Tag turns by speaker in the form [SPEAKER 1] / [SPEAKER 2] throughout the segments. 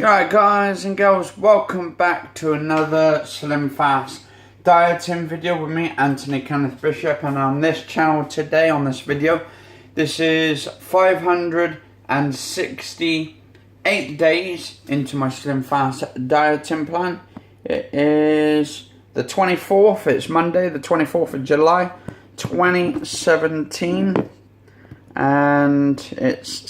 [SPEAKER 1] Alright guys and girls, welcome back to another Slimfast dieting video with me, Anthony Kenneth Bishop, and on this channel today, on this video, this is 568 days into my Slimfast dieting plan. It is the 24th, it's Monday, the 24th of July, 2017, and it's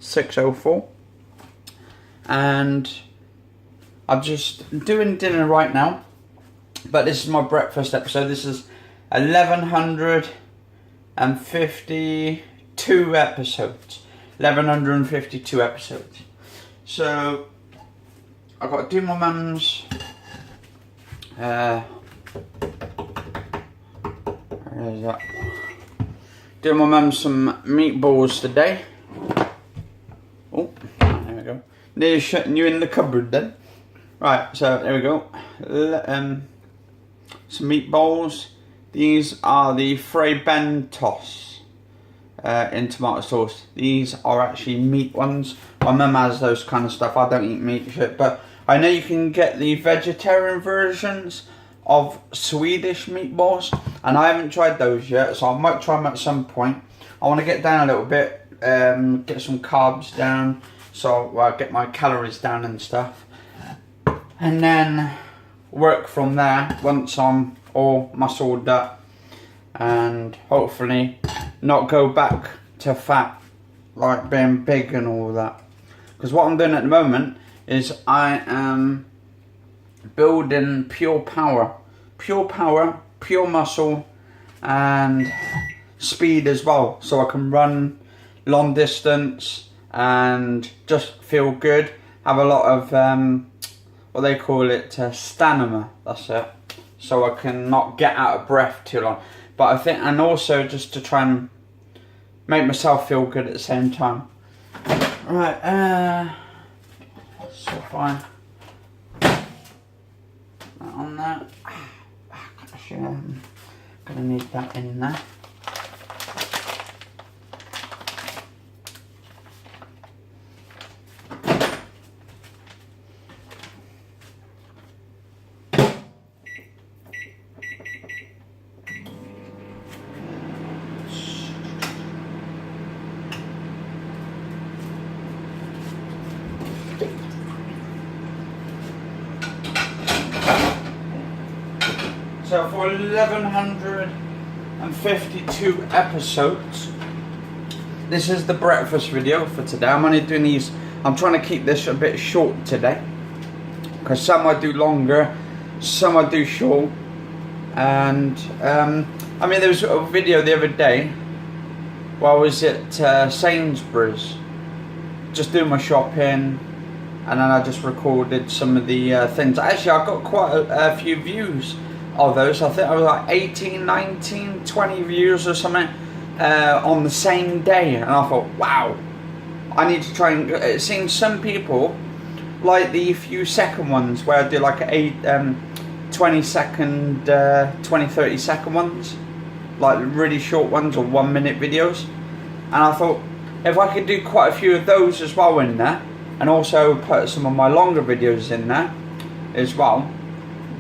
[SPEAKER 1] 6:04, and I'm just doing dinner right now, but this is my breakfast episode. This is 1152 episodes. 1152 episodes. So I've got to do my mum's where is that? Do my mum some meatballs today. Oh, there we go. Nearly shutting you in the cupboard then. Right, so there we go. Some meatballs. These are the Fray Bentos in tomato sauce. These are actually meat ones. My mum has those kind of stuff. I don't eat meat shit, but I know you can get the vegetarian versions of Swedish meatballs, and I haven't tried those yet, so I might try them at some point. I want to get down a little bit, get some carbs down, so I get my calories down and stuff, and then work from there once I'm all muscled up, and hopefully not go back to fat, like being big and all that. Because what I'm doing at the moment is I am building pure power, pure muscle, and speed as well, so I can run long distance and just feel good. Have a lot of what they call it, stamina. That's it. So I can not get out of breath too long. But I think, and also just to try and make myself feel good at the same time. Right, so fine. On that, gosh, I'm gonna need that in there. So for 1152 episodes, this is the breakfast video for today. I'm only doing these, I'm trying to keep this a bit short today, because some I do longer, some I do short. And I mean, there was a video the other day where I was at Sainsbury's, just doing my shopping, and then I just recorded some of the things. Actually, I got quite a few views of those. I think I was like 18, 19, 20 views or something on the same day, and I thought, wow, I need to try and, it seems some people like the few second ones where I do like 20 second, 20, 30 second ones, like really short ones or 1 minute videos. And I thought, if I could do quite a few of those as well in there, and also put some of my longer videos in there as well,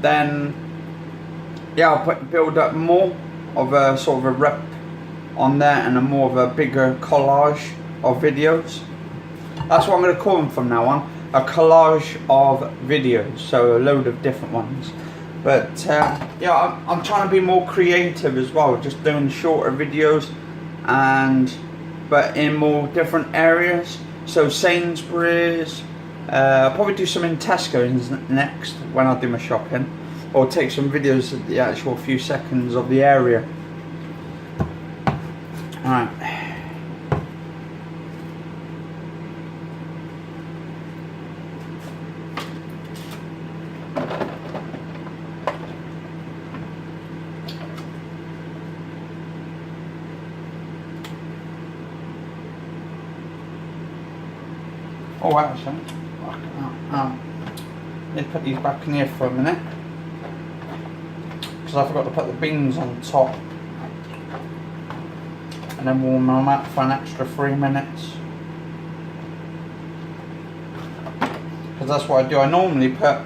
[SPEAKER 1] then yeah, I'll build up more of a sort of a rep on there, and a more of a bigger collage of videos. That's what I'm going to call them from now on, a collage of videos, so a load of different ones. But yeah, I'm trying to be more creative as well, just doing shorter videos, but in more different areas. So Sainsbury's, I'll probably do some in Tesco's next when I do my shopping, or take some videos of the actual few seconds of the area. Alright. Oh, actually, let me put these back in here for a minute, because I forgot to put the beans on top. and then warm them up for an extra 3 minutes. that's what I do. I normally put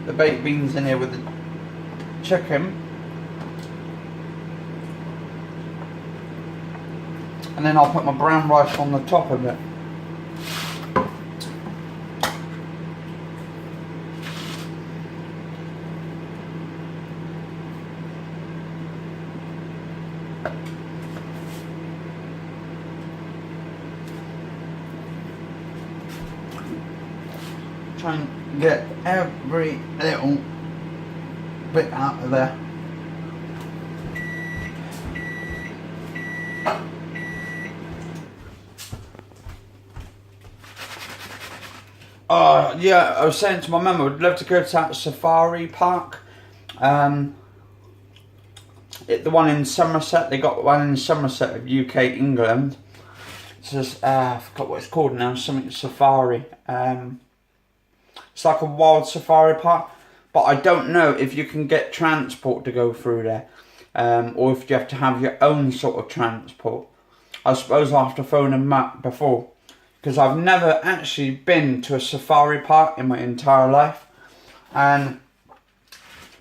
[SPEAKER 1] the baked beans in here with the chicken, and then I'll put my brown rice on the top of it. Try and get every little bit out of there. Oh yeah, I was saying to my mum, I would love to go to that safari park. The one in Somerset. They got one in Somerset of UK, England. It's just, I forgot what it's called now. Something safari. It's like a wild safari park, but I don't know if you can get transport to go through there, or if you have to have your own sort of transport. I suppose I'll have to phone a map before, because I've never actually been to a safari park in my entire life, and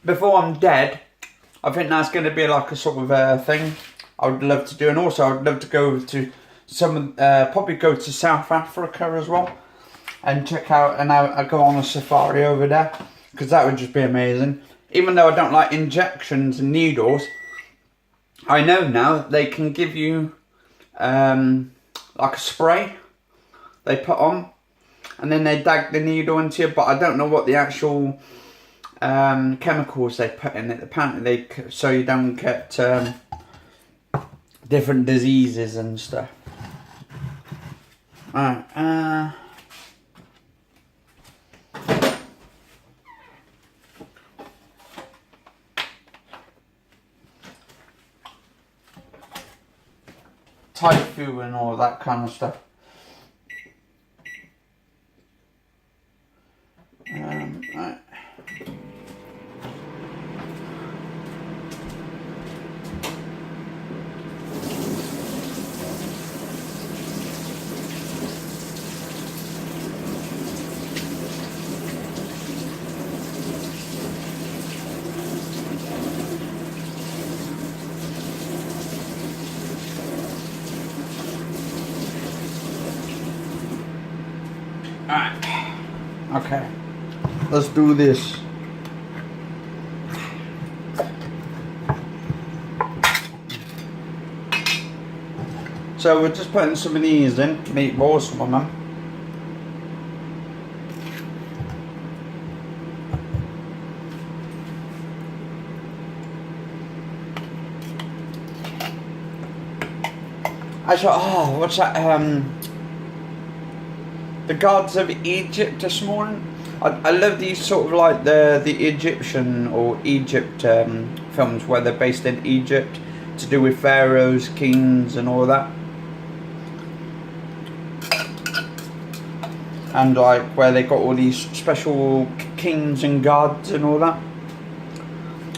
[SPEAKER 1] before I'm dead, I think that's going to be like a sort of thing I would love to do. And also I would love to go to probably go to South Africa as well, and check out, and I go on a safari over there, because that would just be amazing. Even though I don't like injections and needles, I know now they can give you like a spray they put on, and then they dag the needle into you, but I don't know what the actual chemicals they put in it. Apparently so you don't get different diseases and stuff. Alright, tofu and all that kind of stuff. Right. Okay, let's do this. So we're just putting some of these in, meatballs for my mum. Actually, oh, what's that? The Gods of Egypt this morning. I love these sort of like the Egyptian or Egypt films where they're based in Egypt, to do with pharaohs, kings and all that. And like where they got all these special kings and gods and all that.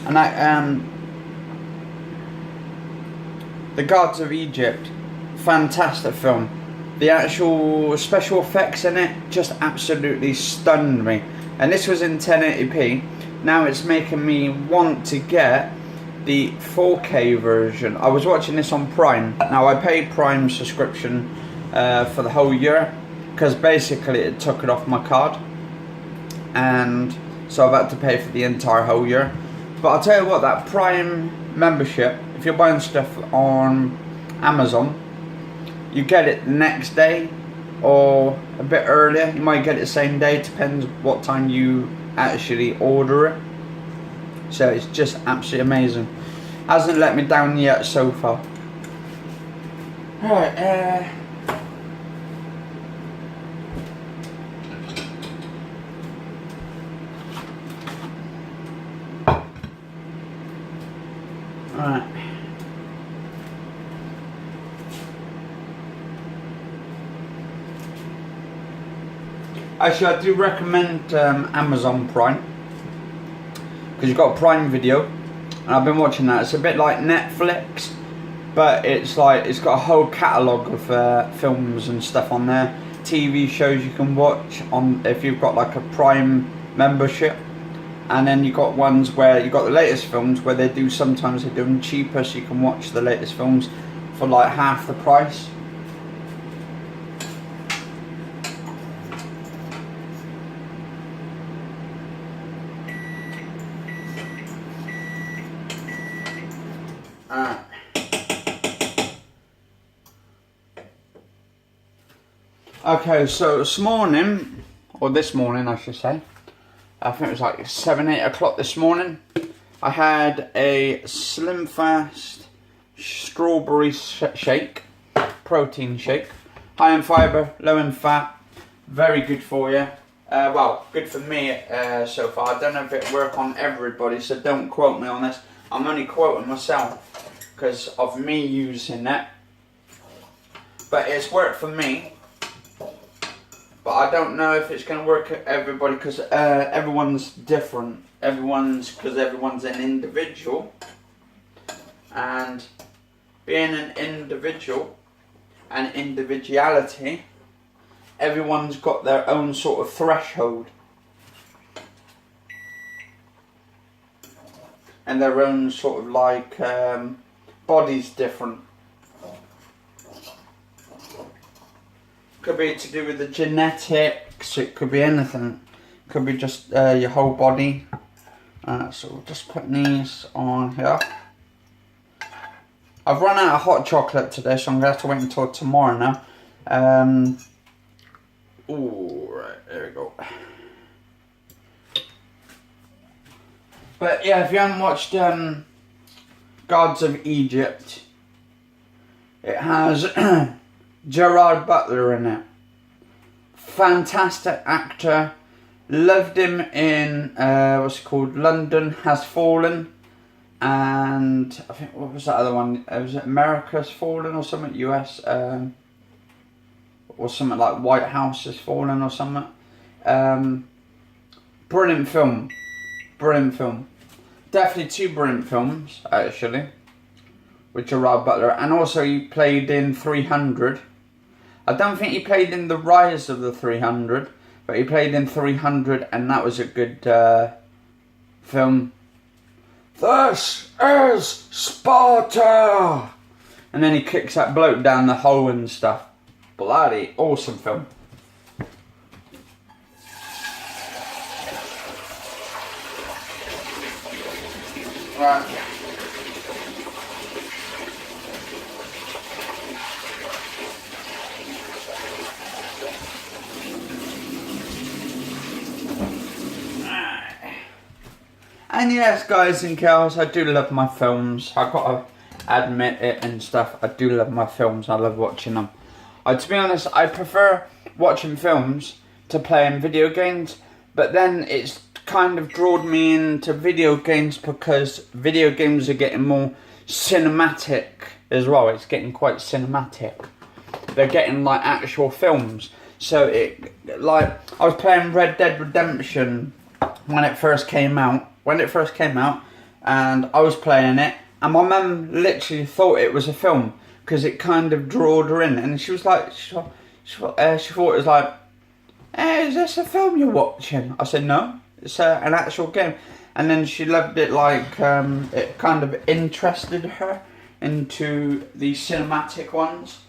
[SPEAKER 1] And that The Gods of Egypt, fantastic film. The actual special effects in it just absolutely stunned me. And this was in 1080p. Now it's making me want to get the 4K version. I was watching this on Prime. Now I paid Prime subscription for the whole year, because basically it took it off my card. And so I've had to pay for the entire whole year. But I'll tell you what, that Prime membership, if you're buying stuff on Amazon, you get it the next day or a bit earlier. You might get it the same day, it depends what time you actually order it. So it's just absolutely amazing. Hasn't let me down yet so far. Alright, alright. Actually, I do recommend Amazon Prime, because you've got a Prime Video, and I've been watching that. It's a bit like Netflix, but it's like it's got a whole catalogue of films and stuff on there, TV shows you can watch on if you've got like a Prime membership, and then you got ones where you got the latest films where they do sometimes they do them cheaper, so you can watch the latest films for like half the price. Okay, so this morning I should say, I think it was like 7-8 o'clock this morning, I had a Slimfast strawberry shake, protein shake, high in fibre, low in fat, very good for you. Well, good for me so far. I don't know if it work on everybody, so don't quote me on this. I'm only quoting myself because of me using it, but it's worked for me. But I don't know if it's going to work at everybody because everyone's different. Because everyone's an individual. And being an individual and individuality, everyone's got their own sort of threshold. And their own sort of like body's different. Could be to do with the genetics, it could be anything. It could be just your whole body. So we'll just put these on here. I've run out of hot chocolate today, so I'm going to have to wait until tomorrow now. Ooh, right, there we go. But yeah, if you haven't watched Gods of Egypt, it has Gerard Butler in it. Fantastic actor. Loved him in what's it called? London Has Fallen, and I think what was that other one? Was it America's Fallen or something? US or something like White House Has Fallen or something. Brilliant film. Brilliant film. Definitely two brilliant films actually with Gerard Butler, and also he played in 300. I don't think he played in The Rise of the 300, but he played in 300, and that was a good film. This is Sparta! And then he kicks that bloke down the hole and stuff. Bloody awesome film. Right. And yes, guys and girls, I do love my films. I've got to admit it and stuff. I do love my films. I love watching them. To be honest, I prefer watching films to playing video games. But then it's kind of drawn me into video games because video games are getting more cinematic as well. It's getting quite cinematic. They're getting like actual films. So I was playing Red Dead Redemption when it first came out. And I was playing it, and my mum literally thought it was a film because it kind of drawed her in, and she was like, she thought it was like, hey, is this a film you're watching? I said no, it's an actual game. And then she loved it, like it kind of interested her into the cinematic ones.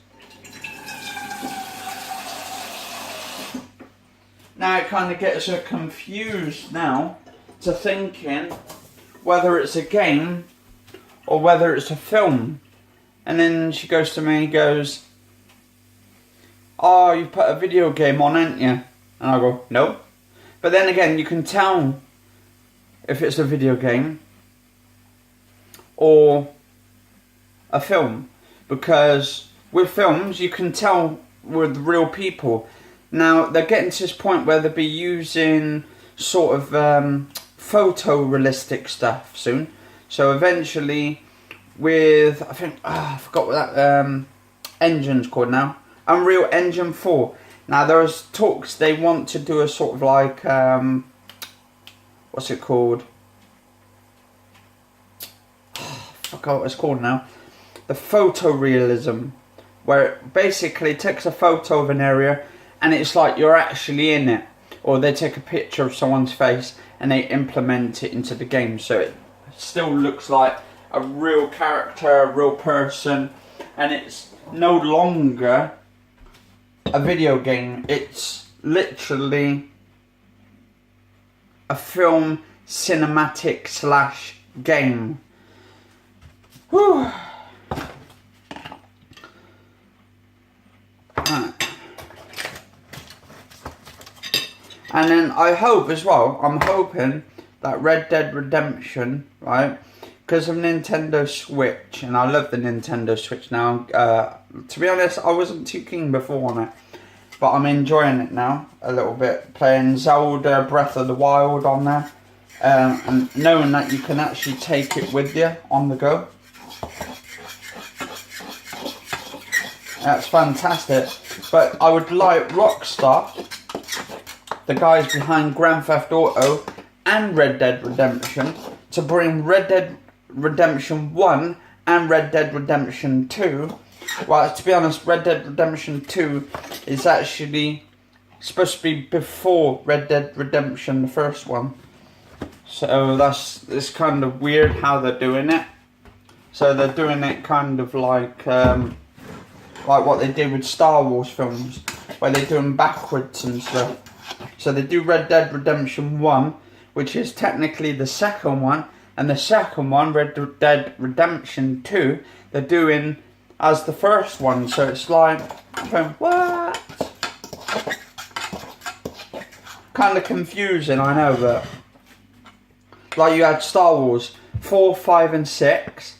[SPEAKER 1] Now it kind of gets her confused now to thinking whether it's a game or whether it's a film. And then she goes to me and goes, oh, you put a video game on, ain't you? And I go, no. But then again, you can tell if it's a video game or a film, because with films you can tell with real people. Now they're getting to this point where they'll be using sort of photorealistic stuff soon. So eventually with, I think, I forgot what that engine's called now, Unreal Engine 4. Now there's talks they want to do a sort of like what's it called? I forgot what it's called now. The photorealism, where it basically takes a photo of an area and it's like you're actually in it, or they take a picture of someone's face and they implement it into the game, so it still looks like a real character, a real person, and it's no longer a video game. It's literally a film cinematic slash game. Whew. And then I hope as well, I'm hoping that Red Dead Redemption, right, because of Nintendo Switch, and I love the Nintendo Switch now. To be honest, I wasn't too keen before on it, but I'm enjoying it now a little bit, playing Zelda Breath of the Wild on there, and knowing that you can actually take it with you on the go. That's fantastic. But I would like Rockstar, the guys behind Grand Theft Auto and Red Dead Redemption, to bring Red Dead Redemption 1 and Red Dead Redemption 2. Well, to be honest, Red Dead Redemption 2 is actually supposed to be before Red Dead Redemption, the first one. So it's kind of weird how they're doing it. So they're doing it kind of like what they did with Star Wars films, where they do them backwards and stuff. So they do Red Dead Redemption 1, which is technically the second one, and the second one, Red Dead Redemption 2, they're doing as the first one. So it's like, what? Kind of confusing, I know, but like you had Star Wars 4, 5 and 6,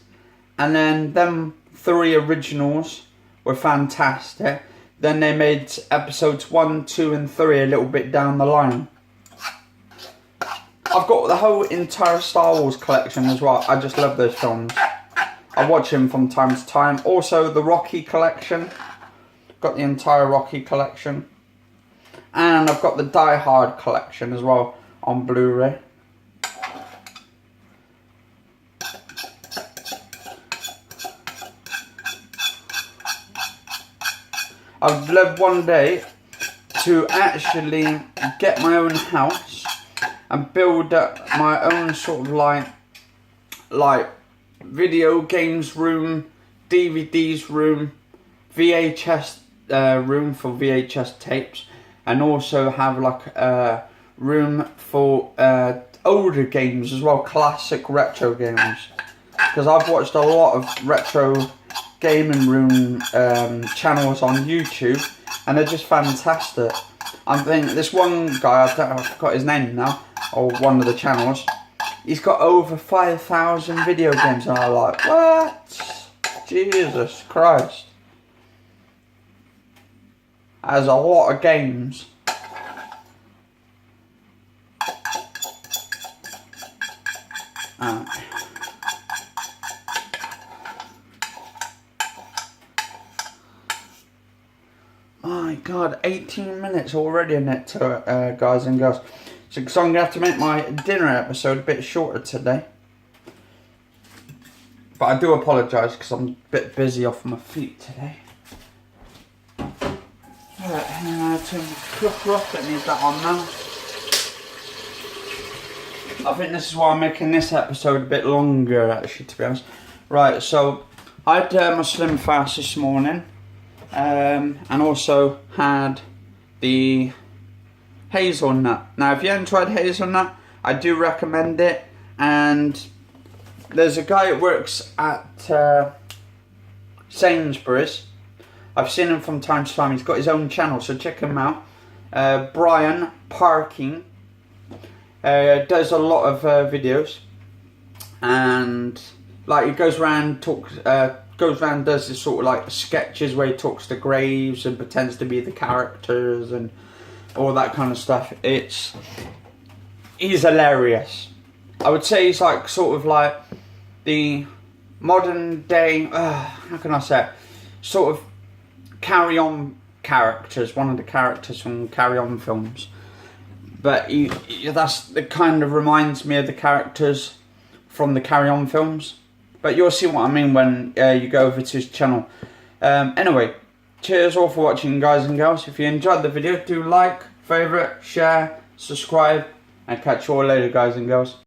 [SPEAKER 1] and then them 3 originals were fantastic. Then they made episodes 1, 2 and 3 a little bit down the line. I've got the whole entire Star Wars collection as well. I just love those films. I watch them from time to time. Also the Rocky collection. Got the entire Rocky collection. And I've got the Die Hard collection as well on Blu-ray. I'd love one day to actually get my own house and build up my own sort of like video games room, DVDs room, VHS room for VHS tapes, and also have like a room for older games as well, classic retro games. Because I've watched a lot of retro gaming room channels on YouTube, and they're just fantastic. I think this one guy, I forgot his name now, or one of the channels, he's got over 5,000 video games, and I'm like, what? Jesus Christ. That's a lot of games. My God, 18 minutes already in it, guys and girls. So I'm going to have to make my dinner episode a bit shorter today. But I do apologise because I'm a bit busy off my feet today. Right, turn the cooker off, that needs that on now. I think this is why I'm making this episode a bit longer, actually, to be honest. Right, so I had my Slimfast this morning. And also had the hazelnut. Now, if you haven't tried hazelnut, I do recommend it. And there's a guy that works at Sainsbury's. I've seen him from time to time. He's got his own channel, so check him out. Brian Parking does a lot of videos, and like he goes around does this sort of like sketches where he talks to graves and pretends to be the characters and all that kind of stuff. He's hilarious. I would say he's like sort of like the modern day, how can I say it? Sort of Carry On characters, one of the characters from Carry On films. But that kind of reminds me of the characters from the Carry On films. But you'll see what I mean when you go over to his channel. Anyway, cheers all for watching, guys and girls. If you enjoyed the video, do like, favourite, share, subscribe, and catch you all later, guys and girls.